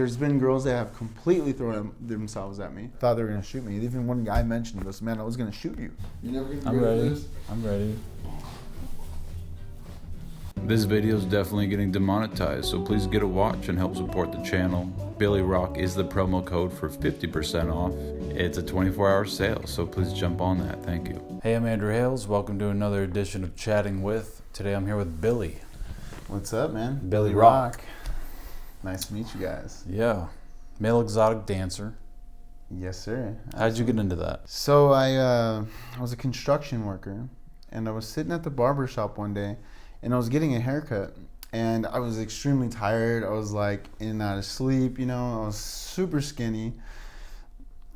there's been girls that have completely thrown themselves at me. Thought they were gonna shoot me. Even one guy mentioned, he goes, "Man, I was gonna shoot you." You never gonna I'm ready. I'm ready. This video is definitely getting demonetized, so please get a watch and help support the channel. Billy Rock is the promo code for 50% off. It's a 24-hour sale, so please jump on that. Thank you. Hey, I'm Andrew Hales. Welcome to another edition of Chatting With. Today I'm here with Billy. What's up, man? Billy Rock. Nice to meet you guys. Yeah. Male exotic dancer. Yes, sir. How'd you get into that? So I was a construction worker, and I was sitting at the barber shop one day, and I was getting a haircut, and I was extremely tired. I was like in and out of sleep, you know. I was super skinny,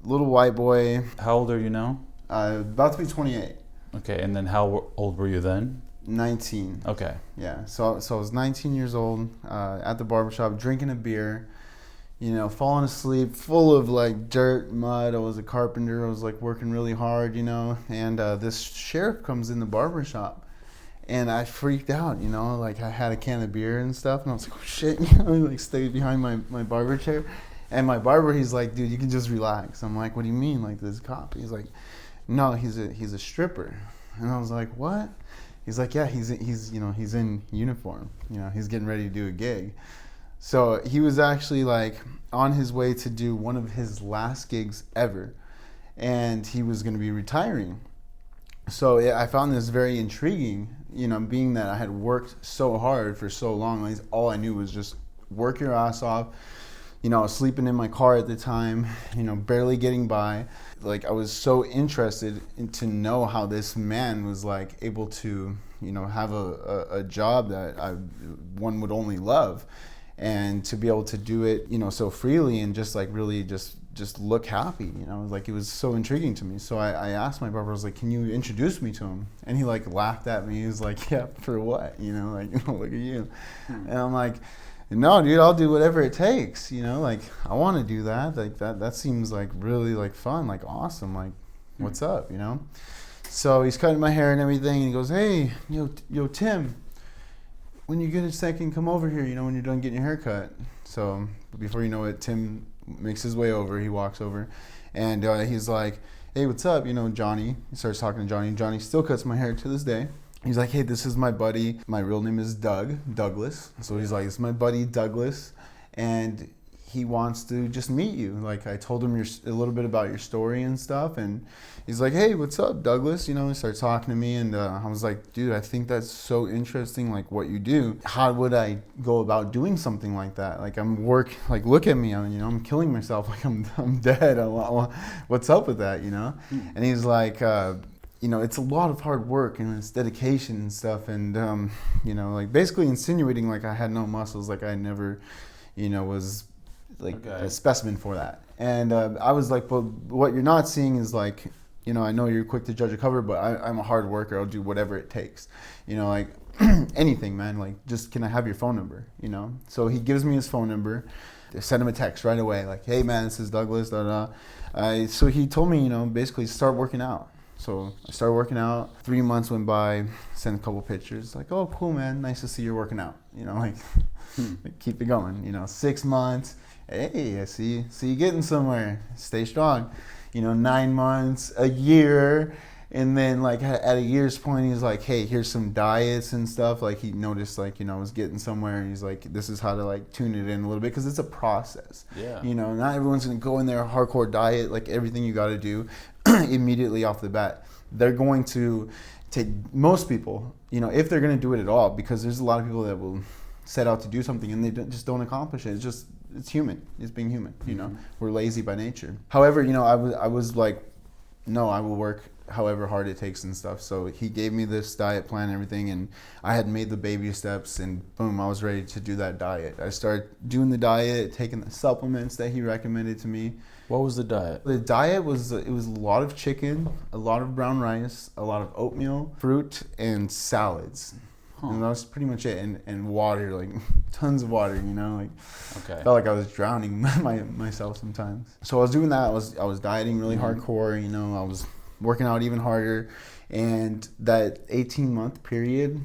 little white boy. How old are you now? About to be 28. Okay, and then how old were you then? 19. Okay. Yeah, so I was 19 years old, at the barbershop, drinking a beer, you know, falling asleep, full of like dirt, mud. I was a carpenter. I was like working really hard, you know, and this sheriff comes in the barbershop, and I freaked out, you know, like I had a can of beer and stuff, and I was like, oh shit, you know, like stayed behind my barber chair. And my barber, he's like, dude, you can just relax. I'm like, what do you mean, like this cop? He's like, no, he's a stripper. And I was like, what? He's like, yeah, he's you know, he's in uniform. You know, he's getting ready to do a gig. So he was actually like on his way to do one of his last gigs ever, and he was going to be retiring. So I found this very intriguing, you know, being that I had worked so hard for so long. Like, all I knew was just work your ass off. You know, I was sleeping in my car at the time, you know, barely getting by. Like, I was so interested to know how this man was like able to, you know, have a job that one would only love, and to be able to do it, you know, so freely and just like really just look happy, you know. Like, it was so intriguing to me. So I asked my barber, I was like, can you introduce me to him? And he like laughed at me. He was like, yeah, for what? You know, like, look at you. And I'm like, no, dude, I'll do whatever it takes, you know, like, I want to do that. Like, that seems like really like fun, like awesome, like, what's up, you know? So he's cutting my hair and everything, and he goes, hey, yo, Tim, when you get a second, come over here, you know, when you're done getting your hair cut. So before you know it, Tim makes his way over. He walks over, and he's like, hey, what's up, you know, Johnny. He starts talking to Johnny. Johnny still cuts my hair to this day. He's like, hey, this is my buddy. My real name is Douglas. So he's like, it's my buddy Douglas, and he wants to just meet you. Like, I told him a little bit about your story and stuff, and he's like, hey, what's up, Douglas? You know, he started talking to me, and I was like, dude, I think that's so interesting, like, what you do. How would I go about doing something like that? Like, like, look at me, you know, I'm killing myself, like, I'm dead. What's up with that, you know? And he's like, you know, it's a lot of hard work and it's dedication and stuff, and you know, like, basically insinuating like I had no muscles, like I never, you know, was like a specimen for that. And I was like, well, what you're not seeing is like, you know, I know you're quick to judge a cover, but I'm a hard worker. I'll do whatever it takes, you know, like anything, man. Like, just, can I have your phone number, you know? So he gives me his phone number. I send him a text right away, like, hey man, this is Douglas, so he told me, you know, basically start working out. So I started working out. 3 months went by, sent a couple pictures, like, oh, cool, man, nice to see you're working out. You know, like, keep it going. You know, 6 months, hey, I see you getting somewhere. Stay strong. You know, 9 months, a year, and then like at a year's point, he's like, hey, here's some diets and stuff. Like, he noticed, like, you know, I was getting somewhere, and he's like, this is how to like tune it in a little bit, because it's a process. Yeah. You know, not everyone's gonna go in there hardcore diet, like everything you got to do immediately off the bat. They're going to take, most people, you know, if they're going to do it at all, because there's a lot of people that will set out to do something and they just don't accomplish it. It's human. It's being human, you know. We're lazy by nature. However, you know, I was like, no, I will work however hard it takes and stuff. So he gave me this diet plan and everything, and I had made the baby steps, and boom, I was ready to do that diet. I started doing the diet, taking the supplements that he recommended to me. What was the diet? The diet was, it was a lot of chicken, a lot of brown rice, a lot of oatmeal, fruit, and salads. And that was pretty much it. And water, like tons of water, you know, like, okay. Felt like I was drowning myself sometimes. So I was doing that. I was dieting really hardcore, you know, I was working out even harder. And that 18-month period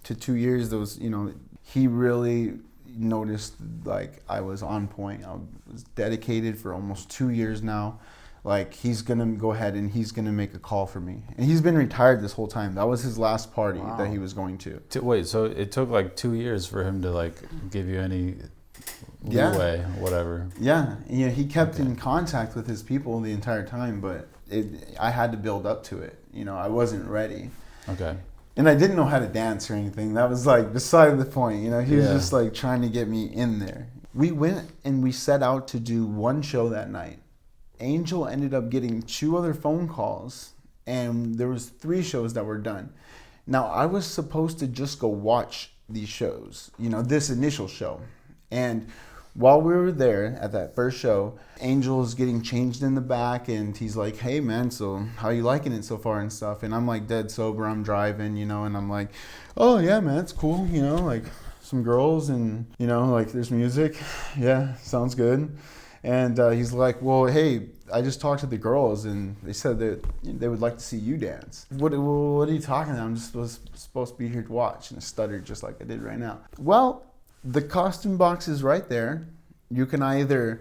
to 2 years, there was, you know, he really, noticed like I was on point. I was dedicated for almost 2 years now. Like, he's gonna go ahead and he's gonna make a call for me. And he's been retired this whole time. That was his last party that he was going to. Wait, so it took like 2 years for him to like give you any leeway, whatever. Yeah, he kept in contact with his people the entire time, but I had to build up to it. I wasn't ready. Okay. And I didn't know how to dance or anything. That was like beside the point. He was just like trying to get me in there. We went and we set out to do one show that night. Angel ended up getting 2 other phone calls, and there was 3 shows that were done. Now, I was supposed to just go watch these shows, this initial show. And while we were there at that first show, Angel's getting changed in the back, and he's like, hey man, so how you liking it so far and stuff? And I'm like dead sober, I'm driving, and I'm like, oh yeah man, it's cool, like some girls and, like there's music. Yeah, sounds good. And he's like, well, hey, I just talked to the girls and they said that they would like to see you dance. What are you talking about? I'm just supposed to be here to watch. And I stuttered just like I did right now. Well, the costume box is right there. You can either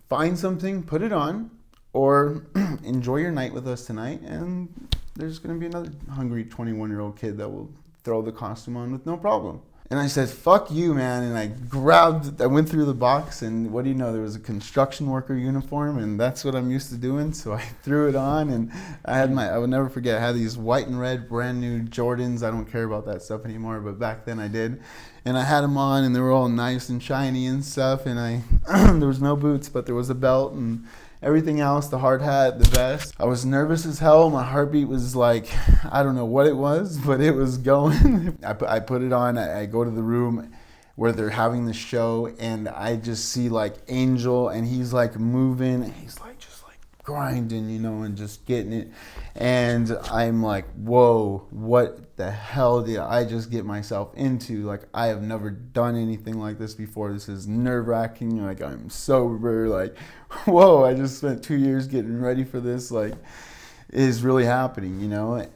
find something, put it on, or enjoy your night with us tonight. And there's going to be another hungry 21-year-old kid that will throw the costume on with no problem. And I said, fuck you, man. And I went through the box, and what do you know? There was a construction worker uniform, and that's what I'm used to doing. So I threw it on, and I would never forget, I had these white and red brand new Jordans. I don't care about that stuff anymore, but back then I did. And I had them on, and they were all nice and shiny and stuff. And there was no boots, but there was a belt and everything else, the hard hat, the vest. I was nervous as hell. My heartbeat was like, I don't know what it was, but it was going. I put it on. I go to the room where they're having the show, and I just see like Angel, and he's like moving. He's like just like grinding, and just getting it. And I'm like, whoa, what the hell did I just get myself into? Like, I have never done anything like this before. This is nerve-wracking. Like, I'm sober. Like, whoa, I just spent 2 years getting ready for this. Like, it is really happening,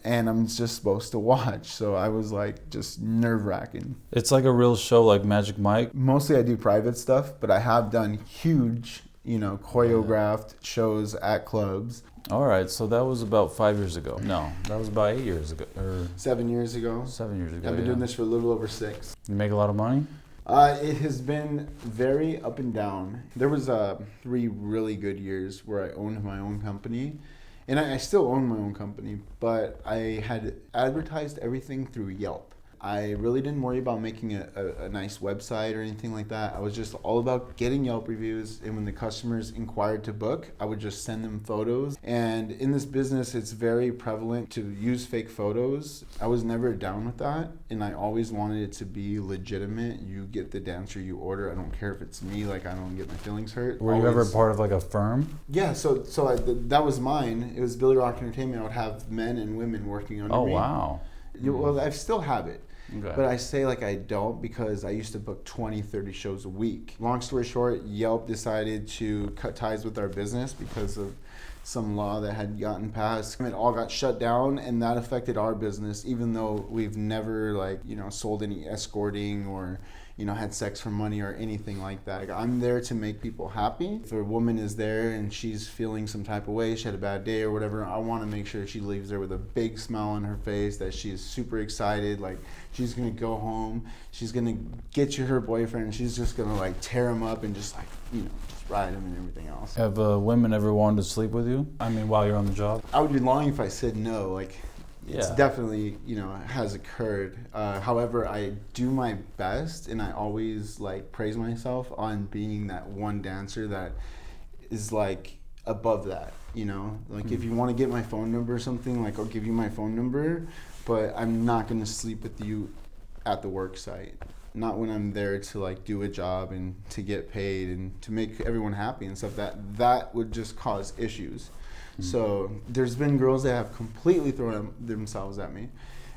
and I'm just supposed to watch. So I was like, just nerve-wracking. It's like a real show like Magic Mike. Mostly I do private stuff, but I have done huge, choreographed shows at clubs. All right, so that was about 5 years ago. No, that was about 8 years ago. Or 7 years ago. 7 years ago. I've been doing this for a little over 6. You make a lot of money? It has been very up and down. There was 3 really good years where I owned my own company. And I still own my own company, but I had advertised everything through Yelp. I really didn't worry about making a nice website or anything like that. I was just all about getting Yelp reviews, and when the customers inquired to book, I would just send them photos. And in this business, it's very prevalent to use fake photos. I was never down with that, and I always wanted it to be legitimate. You get the dancer you order. I don't care if it's me, like I don't get my feelings hurt. Were you ever part of like a firm? Yeah, so that was mine. It was Billy Rock Entertainment. I would have men and women working under me. Oh, wow. Well, I still have it. Okay. But I say like I don't because I used to book 20, 30 shows a week. Long story short, Yelp decided to cut ties with our business because of some law that had gotten passed. It all got shut down, and that affected our business, even though we've never sold any escorting or had sex for money or anything like that. Like, I'm there to make people happy. If a woman is there and she's feeling some type of way, she had a bad day or whatever, I want to make sure she leaves there with a big smile on her face, that she is super excited. Like, she's going to go home, she's going to get you her boyfriend, and she's just going to tear him up and just just ride him and everything else. Have women ever wanted to sleep with you? I mean, while you're on the job? I would be lying if I said no. It's definitely, has occurred. However, I do my best, and I always praise myself on being that one dancer that is above that, If you want to get my phone number or something, I'll give you my phone number, but I'm not going to sleep with you at the work site. Not when I'm there to do a job and to get paid and to make everyone happy and stuff. That would just cause issues. So there's been girls that have completely thrown themselves at me,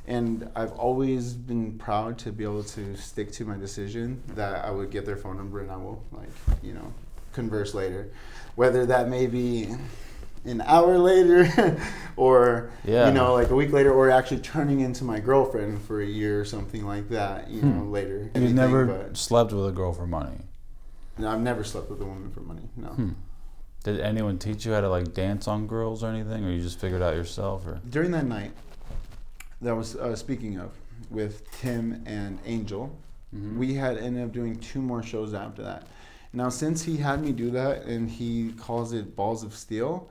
and I've always been proud to be able to stick to my decision that I would get their phone number and I will converse later, whether that may be an hour later or Yeah. you know, like a week later, or actually turning into my girlfriend for a year or something like that, you know, later. You never But slept with a girl for money. no, I've never slept with a woman for money. No. Did anyone teach you how to like dance on girls or anything, or you just figured out yourself? Or During that night that I was speaking of with Tim and Angel, we had ended up doing 2 more shows after that. Now, since he had me do that and he calls it Balls of Steel,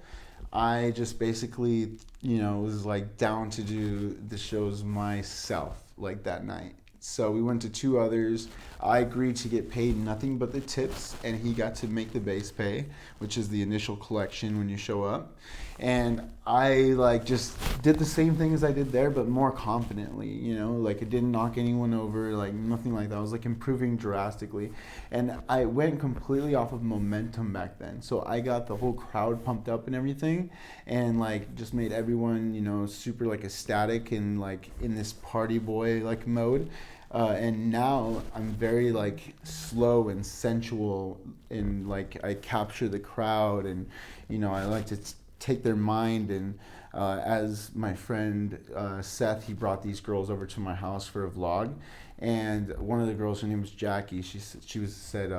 I just basically, you know, was like down to do the shows myself like that night. So we went to 2 others. I agreed to get paid nothing but the tips, and he got to make the base pay, which is the initial collection when you show up. And I like just did the same thing as I did there, but more confidently, you know, like it didn't knock anyone over, like nothing like that. I was like improving drastically. And I went completely off of momentum back then. So I got the whole crowd pumped up and everything, and like just made everyone, you know, super like ecstatic and like in this party boy like mode. And now I'm very like slow and sensual, and like I capture the crowd, and you know I like to take their mind. And as my friend Seth, he brought these girls over to my house for a vlog, and one of the girls, her name was Jackie. She said,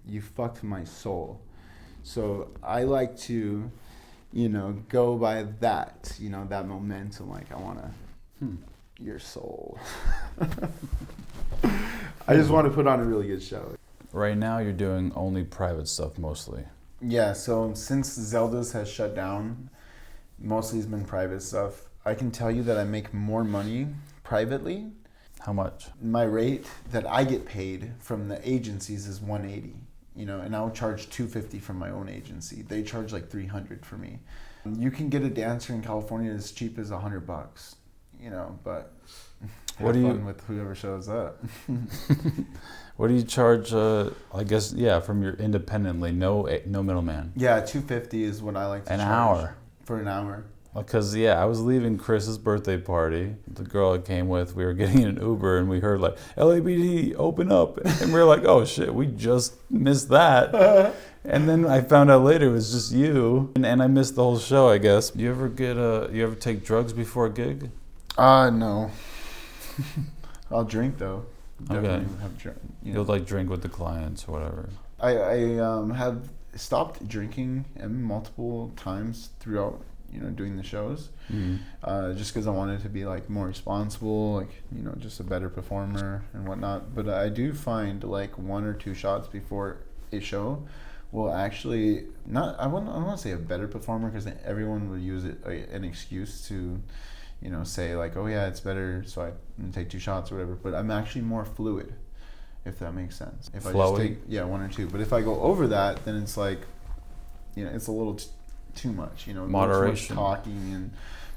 "You fucked my soul." So I like to, you know, go by that, you know, that momentum. Like I wanna. Your soul. I just want to put on a really good show. right now, you're doing only private stuff mostly. Yeah, so since Zelda's has shut down, mostly it's been private stuff. I can tell you that I make more money privately. How much? My rate that I get paid from the agencies is $180, you know, and I'll charge $250 from my own agency. They charge like $300 for me. You can get a dancer in California as cheap as $100, you know, but What have do you- fun with whoever shows up. What do you charge? I guess from your independently, no middleman. Yeah, $250 is what I like to An charge hour. for an hour. Because I was leaving Chris's birthday party. The girl I came with, we were getting in an Uber, and we heard like LAPD open up, and we were like, oh shit, we just missed that. And then I found out later it was just you, and I missed the whole show. I guess. You ever take drugs before a gig? No. I'll drink though. Okay. Definitely have drink. You know. You'll like drink with the clients or whatever. I have stopped drinking multiple times throughout, you know, doing the shows. Just because I wanted to be like more responsible, like, you know, just a better performer and whatnot. But I do find like 1 or 2 shots before a show will actually I don't want to say a better performer, because everyone will use it an excuse to, you know, say like, oh yeah, it's better, so I take 2 shots or whatever. But I'm actually more fluid, if that makes sense. If I just take 1 or 2, but if I go over that, then it's like, you know, it's a little too much, you know, Moderation. too much talking and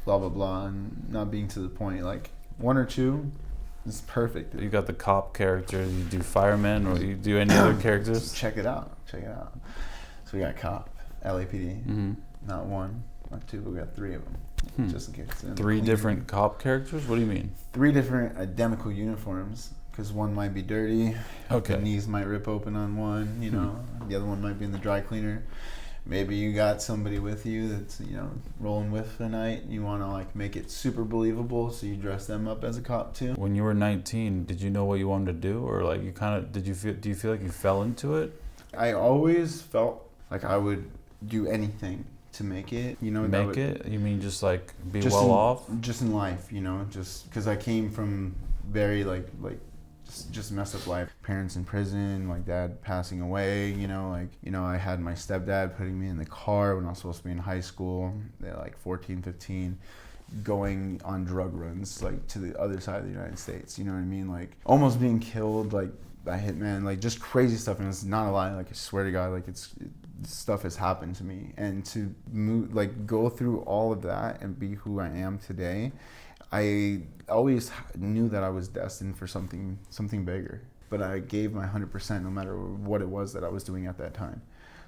blah blah blah, and not being to the point. Like 1 or 2 is perfect. You got the cop character. You do fireman, or you do any other characters? Check it out. So we got cop, LAPD, not 1, not 2, but we got 3 of them, just in case. And 3 different cop characters? What do you mean? 3 different identical uniforms, because one might be dirty. Okay. The knees might rip open on one, you know. The other one might be in the dry cleaner. Maybe you got somebody with you that's, you know, rolling with the night. You want to like make it super believable, so you dress them up as a cop too. When you were 19, did you know what you wanted to do, or like you kind of do you feel like you fell into it? I always felt like I would do anything to make it. You know, Make it? You mean just like be just well in, off? just in life. You know, just because I came from very like just messed up life. Parents in prison, my dad passing away, you know, like, you know, I had my stepdad putting me in the car when I was supposed to be in high school, they're like 14, 15, going on drug runs, like to the other side of the United States, you know what I mean? Like almost being killed, like by hitman, like just crazy stuff. And it's not a lie, like I swear to God, like stuff has happened to me. And to move, like go through all of that and be who I am today, I always knew that I was destined for something bigger, but I gave my 100% no matter what it was that I was doing at that time.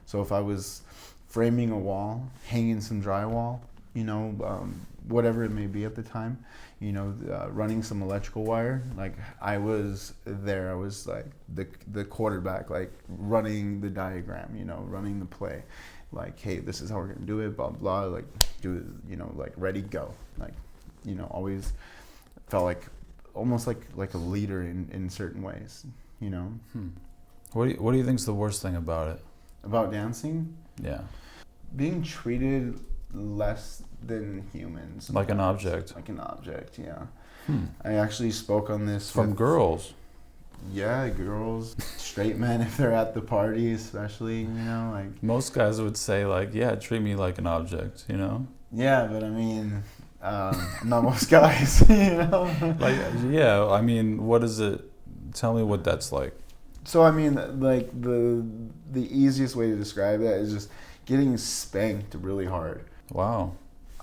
So if I was framing a wall, hanging some drywall, you know, whatever it may be at the time, you know, running some electrical wire, like I was there. I was like the quarterback, like running the diagram, you know, running the play. like, hey, this is how we're gonna do it, blah blah, like do it, you know, like ready, go, like, you know, always felt like almost like a leader in certain ways, you know. What do you think's the worst thing about it? About dancing, Yeah. being treated less than humans, Like an sometimes. object. Like an object, yeah. I actually spoke on this From with, girls. yeah, girls, straight men if they're at the party, especially, you know, like, Most guys would say like, yeah, treat me like an object, you know? yeah, but I mean, not most guys, you know. Like, yeah, I mean, what is it? Tell me what that's like. So I mean, like the easiest way to describe that is just getting spanked really hard. Wow.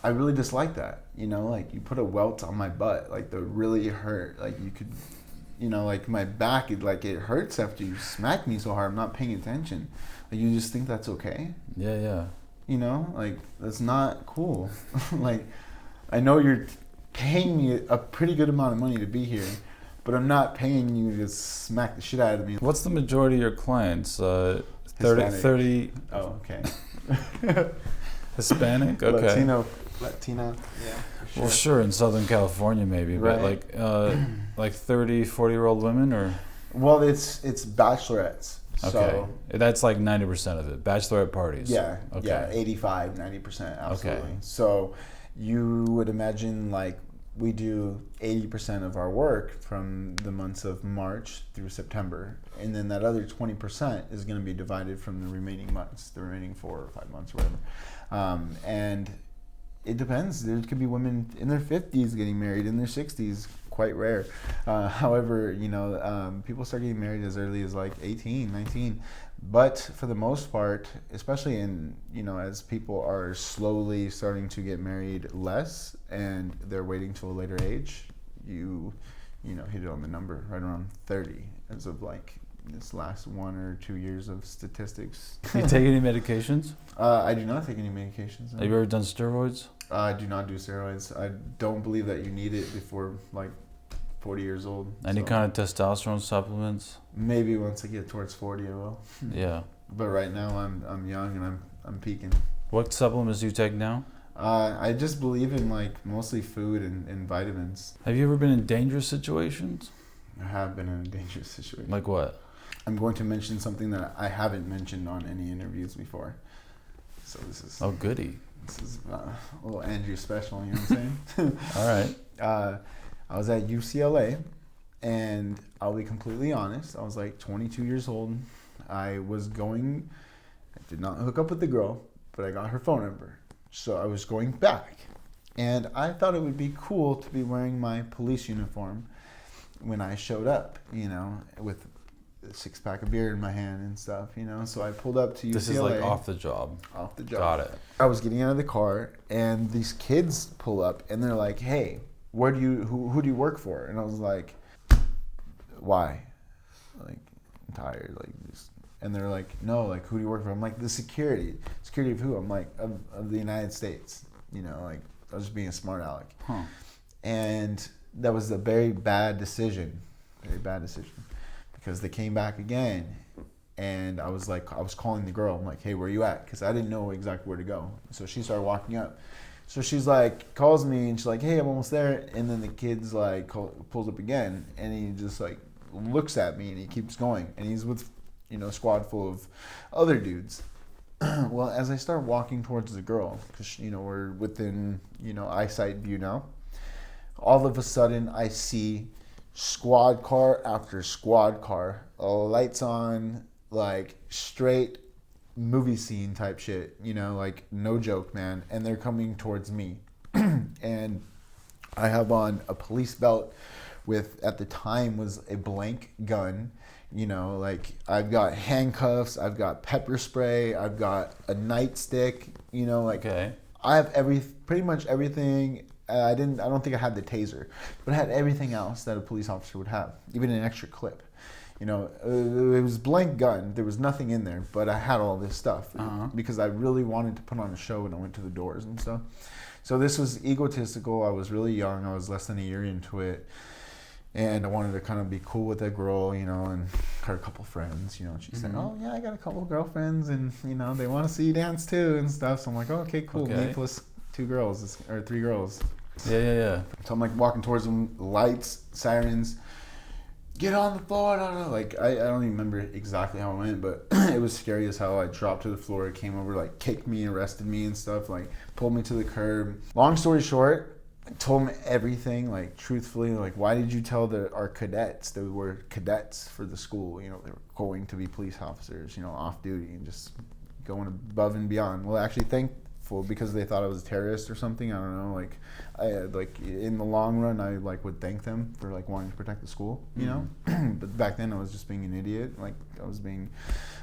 I really dislike that, you know, like you put a welt on my butt, like that really hurt, like you could, you know, like my back, it hurts after you smack me so hard. I'm not paying attention. Like you just think that's okay, Yeah, yeah. you know, like that's not cool. Like I know you're paying me a pretty good amount of money to be here, but I'm not paying you to smack the shit out of me. What's the majority of your clients? 30, Hispanic. 30 Oh, okay. Hispanic? Okay. Latina, yeah. For Well, sure, in Southern California maybe, but Right. like 30, 40-year-old women or? Well, it's bachelorettes. Okay. So, That's like 90% of it. Bachelorette parties. yeah, Okay. yeah, 85, 90%, absolutely. Okay. So you would imagine like we do 80% of our work from the months of March through September. And then that other 20% is going to be divided from the remaining months, the remaining 4 or 5 months or whatever. And it depends. There could be women in their 50s getting married, in their 60s, quite rare. However, you know, people start getting married as early as like 18, 19. But for the most part, especially in, you know, as people are slowly starting to get married less and they're waiting till a later age, you know, hit it on the number, right around 30 as of like this last 1 or 2 years of statistics. Do you take any medications? I do not take any medications. No. Have you ever done steroids? I do not do steroids. I don't believe that you need it before like 40 years old. Any so kind of testosterone supplements? maybe once I get towards 40 I will. Yeah. But right now I'm young and I'm peaking. What supplements do you take now? I just believe in like mostly food and vitamins. Have you ever been in dangerous situations? I have been in a dangerous situation. Like what? I'm going to mention something that I haven't mentioned on any interviews before. So this is Oh, goody. a little Andrew special, you know what I'm saying? All right. I was at UCLA, and I'll be completely honest. I was like 22 years old. I did not hook up with the girl, but I got her phone number. So I was going back, and I thought it would be cool to be wearing my police uniform when I showed up, you know, with a 6-pack of beer in my hand and stuff, you know. So I pulled up to UCLA. This is like off the job. Off the job. Got it. I was getting out of the car, and these kids pull up, and they're like, "Hey, who do you work for?" And I was like, "Why?" Like, I'm tired, like just. And they're like, "No, like, who do you work for?" I'm like, "The security. Security of who?" I'm like, "Of the United States." You know, like I was just being a smart aleck. Huh. And that was a very bad decision, because they came back again. And I was calling the girl. I'm like, "Hey, where you at?" Because I didn't know exactly where to go. So she started walking up. So she's like, calls me, and she's like, "Hey, I'm almost there." And then the kid's like, pulls up again, and he just like looks at me, and he keeps going. And he's with, you know, a squad full of other dudes. Well, as I start walking towards the girl, because, you know, we're within, you know, eyesight view now, all of a sudden I see squad car after squad car, lights on, like straight movie scene type shit, you know, like no joke, man. And they're coming towards me. And I have on a police belt with, at the time, was a blank gun. You know, like I've got handcuffs, I've got pepper spray, I've got a nightstick, you know, like Okay. I have pretty much everything. I don't think I had the taser, but I had everything else that a police officer would have, even an extra clip. You know, it was blank gun. There was nothing in there, but I had all this stuff because I really wanted to put on a show when I went to the doors and stuff. So this was egotistical. I was really young. I was less than a year into it. And I wanted to kind of be cool with that girl, you know, and her couple friends, you know. And she said, Mhm. "Oh yeah, I got a couple of girlfriends, and you know, they want to see you dance too and stuff." So I'm like, "Oh, okay, cool. Okay. Me plus 2 girls or 3 girls." Yeah. So I'm like walking towards them, lights, sirens, get on the floor. No. Like I don't even remember exactly how it went, but it was scary as hell. I dropped to the floor, came over, like kicked me, arrested me and stuff, like pulled me to the curb. Long story short, I told him everything, like truthfully, like why did you tell our cadets that we were cadets for the school? You know, they were going to be police officers, you know, off duty and just going above and beyond. Well, actually thankful because they thought I was a terrorist or something. I don't know. Like like in the long run, I like would thank them for like wanting to protect the school, you know. But back then, I was just being an idiot. Like I was being,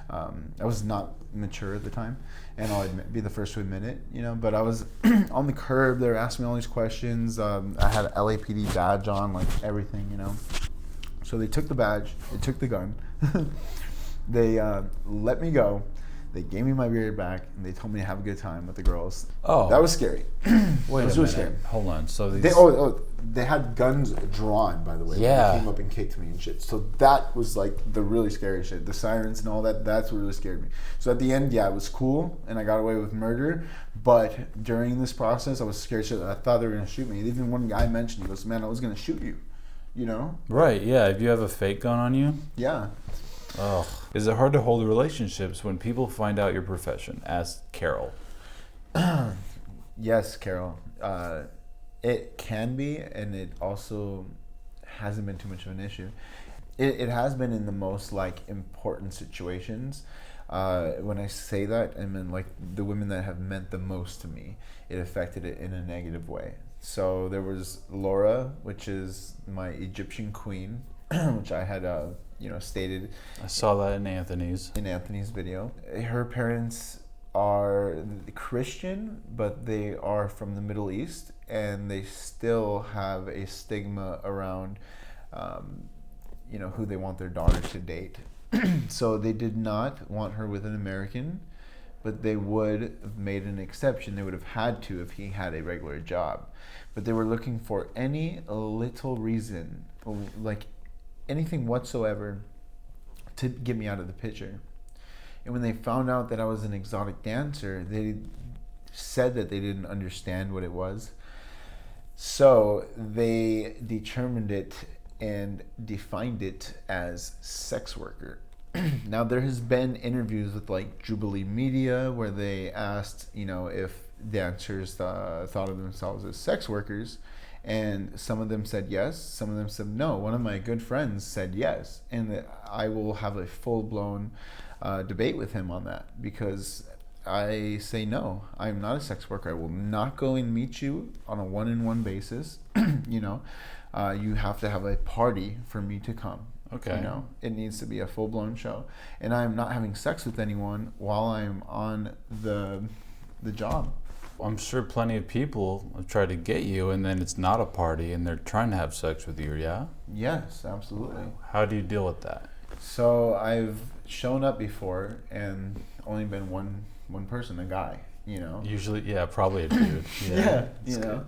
I was not mature at the time, and I'll be the first to admit it, you know. But I was on the curb. They were asking me all these questions. I had an LAPD badge on, like everything, you know. So they took the badge. They took the gun. They let me go. They gave me my beard back, and they told me to have a good time with the girls. Oh. That was scary. Wait It was a really minute. scary. Hold on. So these. They had guns drawn, by the way. Yeah. When they came up and kicked me and shit. So that was like the really scary shit. The sirens and all that, that's what really scared me. So at the end, yeah, it was cool, and I got away with murder. But during this process, I was scared shit. I thought they were going to shoot me. Even one guy mentioned, he goes, "Man, I was going to shoot you." You know? Right. Yeah. If you have a fake gun on you. Yeah. Ugh. Is it hard to hold relationships when people find out your profession? Asked Carol. Yes, Carol. It can be, and it also hasn't been too much of an issue. It has been in the most like important situations. When I say that, I mean like the women that have meant the most to me. It affected it in a negative way. So there was Laura, which is my Egyptian queen, which I had stated I saw that in Anthony's. in Anthony's video. Her parents are Christian, but they are from the Middle East, and they still have a stigma around, who they want their daughter to date. So they did not want her with an American, but they would have made an exception. They would have had to if he had a regular job. But they were looking for any little reason, like anything whatsoever, to get me out of the picture. And when they found out that I was an exotic dancer, they said that they didn't understand what it was. So they determined it and defined it as sex worker. Now there has been interviews with like Jubilee Media where they asked, if dancers thought of themselves as sex workers, and some of them said yes, some of them said no. One of my good friends said yes, and I will have a full-blown debate with him on that, because I say no, I'm not a sex worker. I will not go and meet you on a one-on-one basis. You have to have a party for me to come. Okay. It needs to be a full-blown show, and I'm not having sex with anyone while I'm on the job. I'm sure plenty of people have tried to get you, and then it's not a party, and they're trying to have sex with you. Yeah. Yes, absolutely. How do you deal with that? So I've shown up before and only been one person, a guy. Usually, yeah, probably a dude. Yeah,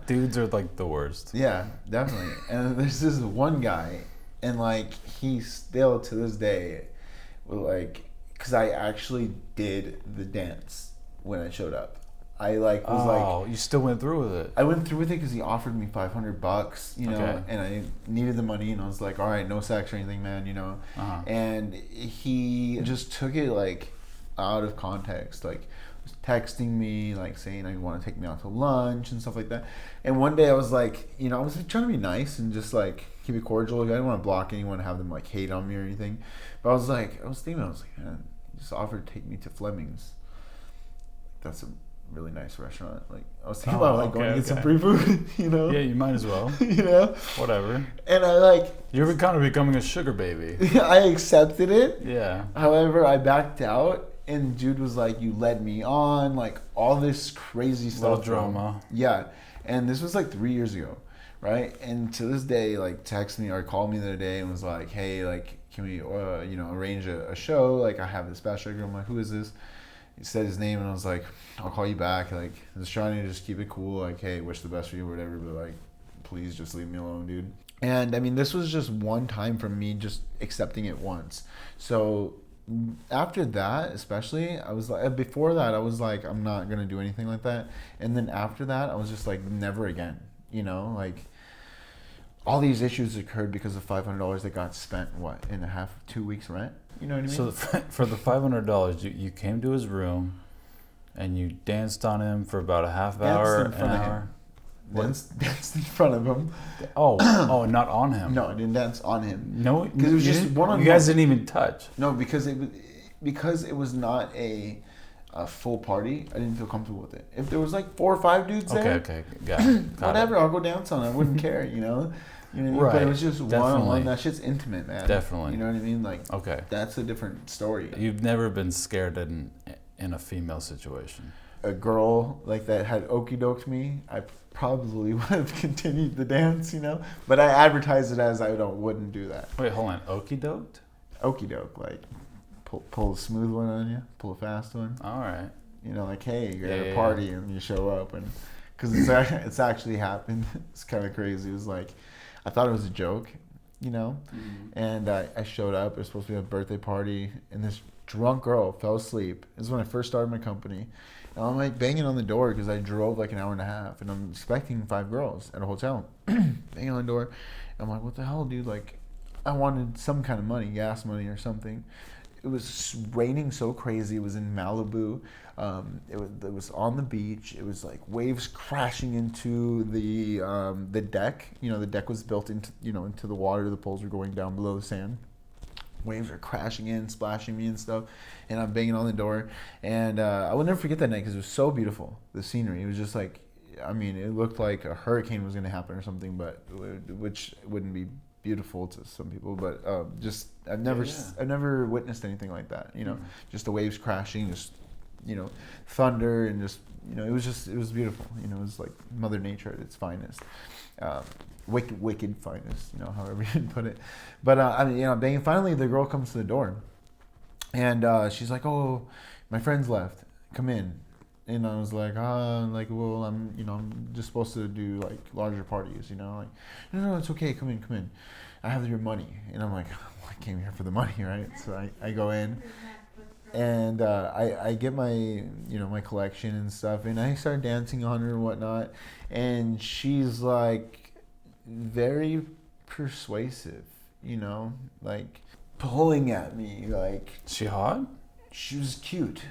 dudes are like the worst. Yeah, definitely. And there's this one guy, and like he still to this day, because I actually did the dance when I showed up. I you still went through with it. I went through with it because he offered me $500, Okay. and I needed the money, and I was like, all right, no sex or anything, man, Uh-huh. And he just took it like out of context, like was texting me, like saying I want to take me out to lunch and stuff like that. And one day I was like, I was trying to be nice and just like keep it cordial. Like, I didn't want to block anyone, have them like hate on me or anything. But I was like, man, he just offered to take me to Fleming's. That's a really nice restaurant. Like I was thinking about going to get some free food, Yeah, you might as well. Whatever. And I You're kind of becoming a sugar baby. I accepted it. Yeah. However, I backed out, and dude was like, "You led me on," like all this crazy stuff. Little drama. Yeah, and this was like 3 years ago, right? And to this day, like texted me or called me the other day and was like, "Hey, like, can we, arrange a show? Like, I have this bachelor girl." I'm like, "Who is this?" He said his name, and I was like, "I'll call you back." Like, I was trying to just keep it cool. Like, "Hey, wish the best for you," or whatever. But like, please just leave me alone, dude. And I mean, this was just one time from me just accepting it once. So after that, especially, I was like, before that, I was like, I'm not gonna do anything like that. And then after that, I was just like, never again. You know, like all these issues occurred because of $500 that got spent, what, in 2 weeks rent? You know what I mean? So for the $500, you came to his room and you danced on him for about a half hour, an hour. Danced in front of him. Oh, not on him. No, I didn't dance on him. No, because it was just one-on-one. You guys didn't even touch. No, because it was not a full party. I didn't feel comfortable with it. If there was like 4 or 5 dudes there, Okay, got it. whatever, I'll go dance on it. I wouldn't care, you know. You know what I mean? Right. But it was just one-on-one. Definitely. That shit's intimate, man. Definitely. You know what I mean? Like, Okay. that's a different story. You've never been scared in a female situation. A girl like that had okie doked me, I probably would have continued the dance, you know. But I advertised it as wouldn't do that. Wait, hold on. Okie doked? Okie doke, like pull a smooth one on you, pull a fast one. All right. You know, like, hey, you're at Yeah. a party and you show up, and because it's actually happened. It's kind of crazy. It was like, I thought it was a joke, you know, and I showed up. It was supposed to be a birthday party, and this drunk girl fell asleep. This is when I first started my company. And I'm like banging on the door because I drove like an hour and a half, and I'm expecting 5 girls at a hotel. Banging on the door. I'm like, what the hell, dude? Like, I wanted some kind of money, gas money or something. It was raining so crazy. It was in Malibu. It was on the beach. It was like waves crashing into the deck. You know, the deck was built into the water. The poles were going down below the sand. Waves are crashing in, splashing me and stuff, and I'm banging on the door. And I will never forget that night because it was so beautiful. The scenery, it was just like, I mean, it looked like a hurricane was going to happen or something, but which wouldn't be beautiful to some people. But just I've never witnessed anything like that. You know, just the waves crashing, just thunder, and just it was beautiful. You know, it was like Mother Nature at its finest. Wicked finest, however you put it. But I mean, banging. Finally, the girl comes to the door, and she's like, "Oh, my friends left. Come in." And I was like, well, I'm just supposed to do like larger parties, like, no, it's okay. Come in. I have your money, and I'm like, well, I came here for the money, right? So I go in, and I get my my collection and stuff, and I start dancing on her and whatnot, and she's like very persuasive, like pulling at me, like. She hot? She was cute.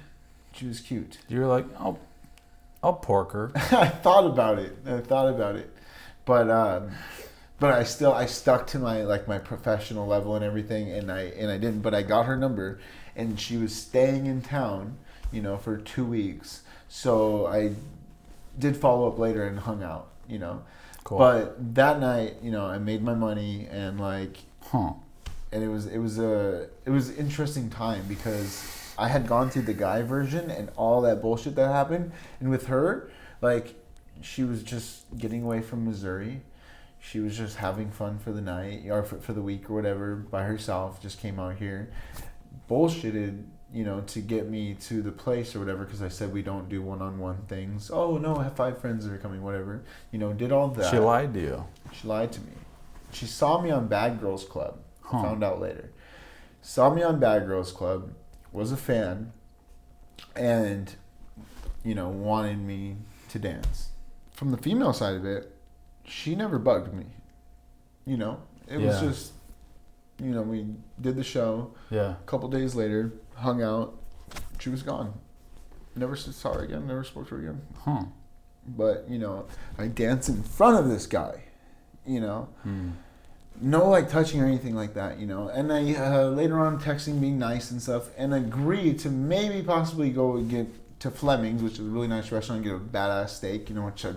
You were like, I'll pork her. I thought about it, but I stuck to my professional level and everything, and I didn't. But I got her number, and she was staying in town, for 2 weeks. So I did follow up later and hung out, Cool. But that night, I made my money, and and it was an interesting time because I had gone through the guy version and all that bullshit that happened, and with her, like, she was just getting away from Missouri. She was just having fun for the night or for the week or whatever by herself. Just came out here, bullshitted, to get me to the place or whatever, because I said we don't do one-on-one things. Oh no, I have 5 friends that are coming, whatever. Did all that. She lied to you. She lied to me. She saw me on Bad Girls Club. I found out later. Saw me on Bad Girls Club, was a fan, and, wanted me to dance. From the female side of it, she never bugged me. It was just, we did the show. Yeah. A couple days later, hung out. She was gone. Never saw her again. Never spoke to her again. But, I danced in front of this guy, No, like, touching or anything like that, And I, later on, texting, being nice and stuff, and agreed to maybe possibly go get to Fleming's, which is a really nice restaurant, and get a badass steak, which I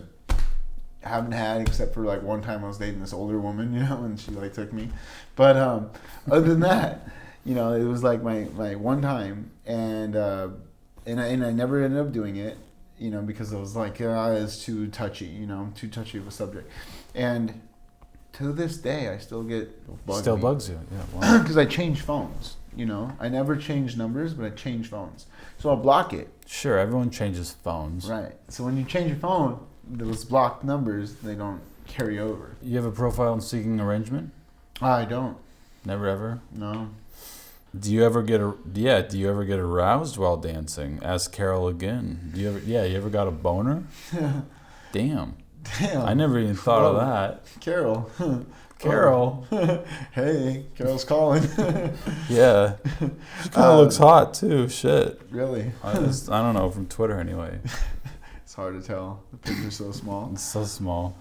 haven't had except for, like, one time I was dating this older woman, and she, like, took me. But other than that, it was, like, my one time, and I never ended up doing it, because it was, like, it's too touchy, too touchy of a subject. And to this day, I still get bugs you, yeah. Because I change phones, I never change numbers, but I change phones. So I'll block it. Sure, everyone changes phones. Right. So when you change your phone, those blocked numbers, they don't carry over. You have a profile on Seeking Arrangement? I don't. Never ever. No. Do you ever get aroused while dancing? Ask Carol again. You ever got a boner? Damn. Damn. I never even thought of Whoa. that. Carol. Carol. Hey, Carol's calling. Yeah. She kind of looks hot too. Shit. Really? I don't know, from Twitter anyway. It's hard to tell. The picture's so small. It's so small.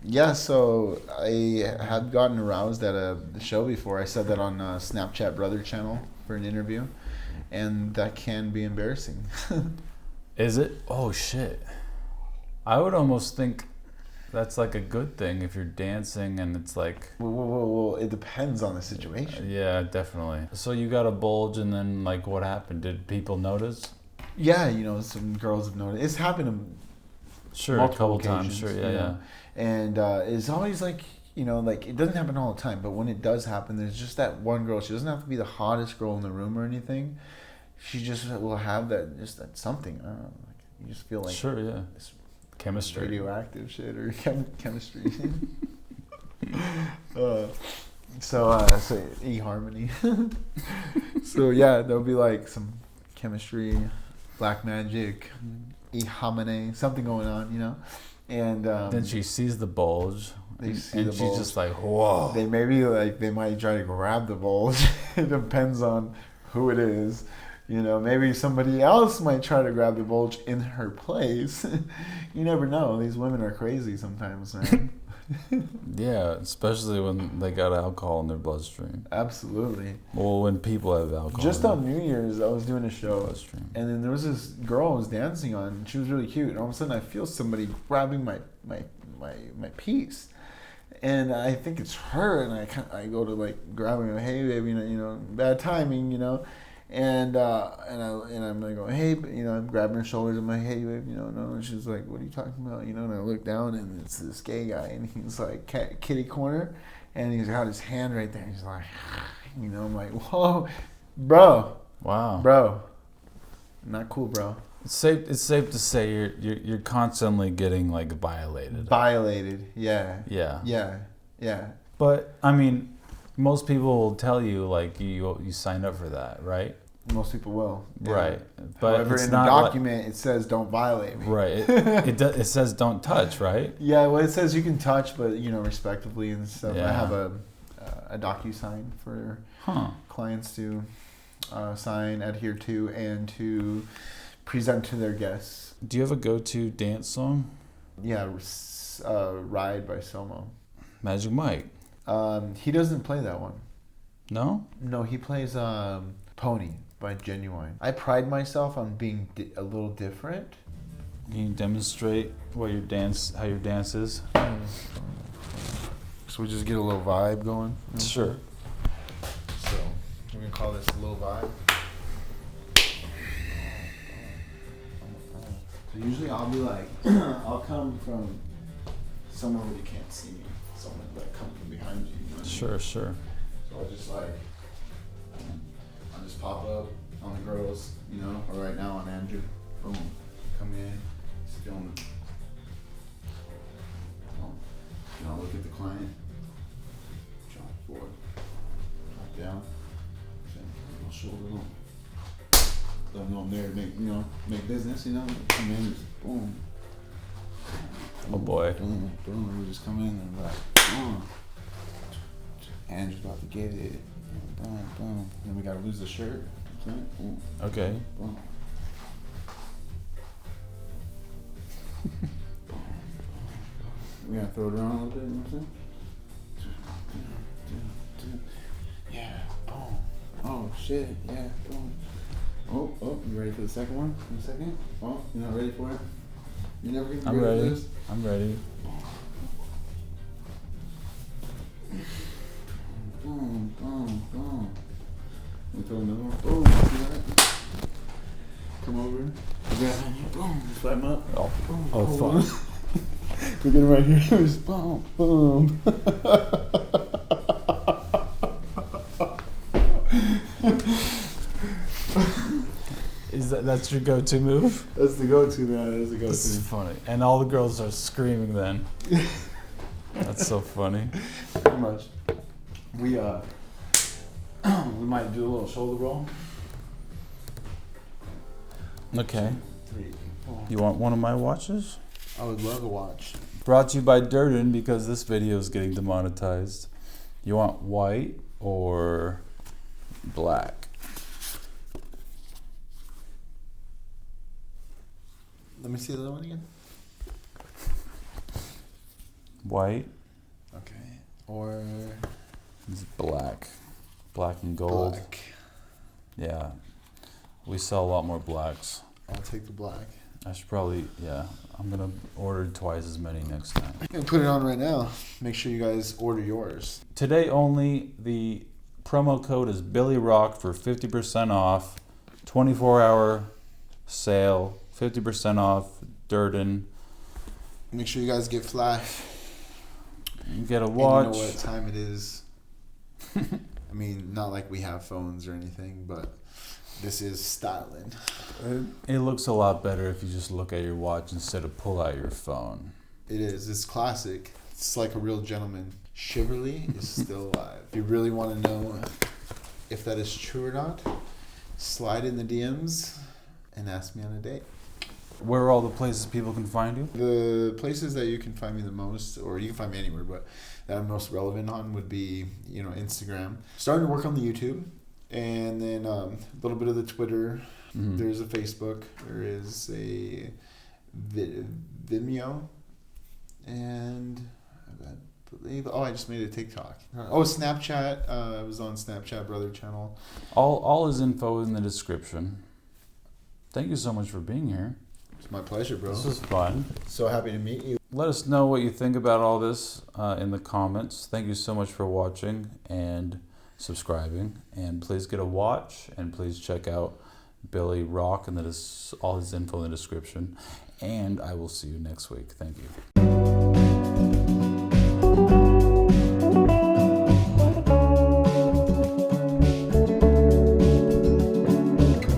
Yeah, so I have gotten aroused at a show before. I said that on Snapchat Brother channel for an interview, and that can be embarrassing. Is it? Oh shit. I would almost think that's like a good thing if you're dancing and it's like... Well, it depends on the situation. Yeah, definitely. So you got a bulge and then like what happened? Did people notice? Yeah, some girls have noticed. It's happened Sure, a multiple couple times. occasions, Sure, yeah, you yeah. know. And it's always like, like it doesn't happen all the time, but when it does happen, there's just that one girl. She doesn't have to be the hottest girl in the room or anything. She just will have that something. I don't know. Like, you just feel like Sure, yeah. it's Chemistry. radioactive shit or chemistry. So eHarmony. So yeah, there'll be like some chemistry, black magic, eHarmony, something going on, and Then she sees the bulge, They see and the she's bulge. just like, whoa. they might try to grab the bulge. It depends on who it is. Maybe somebody else might try to grab the bulge in her place. You never know. These women are crazy sometimes, man. Yeah, especially when they got alcohol in their bloodstream. Absolutely. Well, when people have alcohol Just in on New Year's, I was doing a their show, bloodstream. and then there was this girl I was dancing on, and she was really cute. And all of a sudden, I feel somebody grabbing my piece, and I think it's her. And I go to like grab her, hey baby, bad timing, and I'm like going, hey, I'm grabbing her shoulders. I'm like, hey babe, no. And she's like, what are you talking about, And I look down, and it's this gay guy, and he's like kitty corner, and he's got his hand right there. And he's like, I'm like, whoa, bro. Wow. Bro, not cool, bro. It's safe to say you're constantly getting like violated. Violated, yeah. Yeah. Yeah. But I mean, most people will tell you like you signed up for that, right? Most people will. Yeah. Right. But However, it's in the not document, it says don't violate me. right. It says don't touch, right? Yeah, well, it says you can touch, but respectively and stuff. Yeah. I have a DocuSign for clients to sign, adhere to, and to present to their guests. Do you have a go-to dance song? Yeah, Ride by Somo. Magic Mike. He doesn't play that one. No? No, he plays Pony by Genuine. I pride myself on being a little different. Can you demonstrate how your dance is? So we just get a little vibe going. Sure. So we're gonna call this a little vibe. So usually I'll be like, I'll come from somewhere where you can't see me. Someone like come from behind you. Sure. So I'll just pop up on the girls, or right now on Andrew. Boom. Come in, just feeling the, look at the client. Drop forward. Drop down. Little shoulder roll. Let them know I'm there to make business, Come in, just boom. Oh boy. Boom. We just come in and like, boom. Andrew's about to get it. Boom. Then we gotta lose the shirt. Boom. Okay. Boom. We gotta throw it around a little bit, you know what I'm saying? Yeah, boom. Oh shit, yeah, boom. Oh, you ready for the second one? In a second? Oh, you're not ready for it? You're never gonna be I'm ready for ready. this? I'm ready. Boom. We throw another one. Boom. See that? Come over. Boom. Slap him up. Oh, Boom. oh Boom. fuck. We're getting right here. Just boom. That's your go-to move? That's the go-to, man. That's the go-to. This is funny. And all the girls are screaming then. That's so funny. Pretty much. We we might do a little shoulder roll. Okay. 3, 4. You want one of my watches? I would love to watch. Brought to you by Durden because this video is getting demonetized. You want white or black? Let me see the other one again. White Okay. Or is black. Black and gold. black. Yeah. We sell a lot more blacks. I'll take the black. I should probably, yeah. I'm going to order twice as many next time. I'm gonna put it on right now. Make sure you guys order yours. Today only, the promo code is Billy Rock for 50% off. 24-hour sale. 50% off. Durden. Make sure you guys get fly. You get a And watch. you know what time it is. I mean, not like we have phones or anything, but this is styling. It looks a lot better if you just look at your watch instead of pull out your phone. It is. It's classic. It's like a real gentleman. Chivalry is still alive. If you really want to know if that is true or not, slide in the DMs and ask me on a date. Where are all the places people can find you? The places that you can find me the most, or you can find me anywhere, but that I'm most relevant on would be, Instagram. Starting to work on the YouTube, and then a little bit of the Twitter. Mhm. There's a Facebook. There is a Vimeo, and I believe I just made a TikTok. Oh, Snapchat. I was on Snapchat Brother channel. All his info in the description. Thank you so much for being here. It's my pleasure, bro. This was fun. So happy to meet you. Let us know what you think about all this in the comments. Thank you so much for watching and subscribing. And please get a watch, and please check out Billy Rock and all his info in the description. And I will see you next week. Thank you.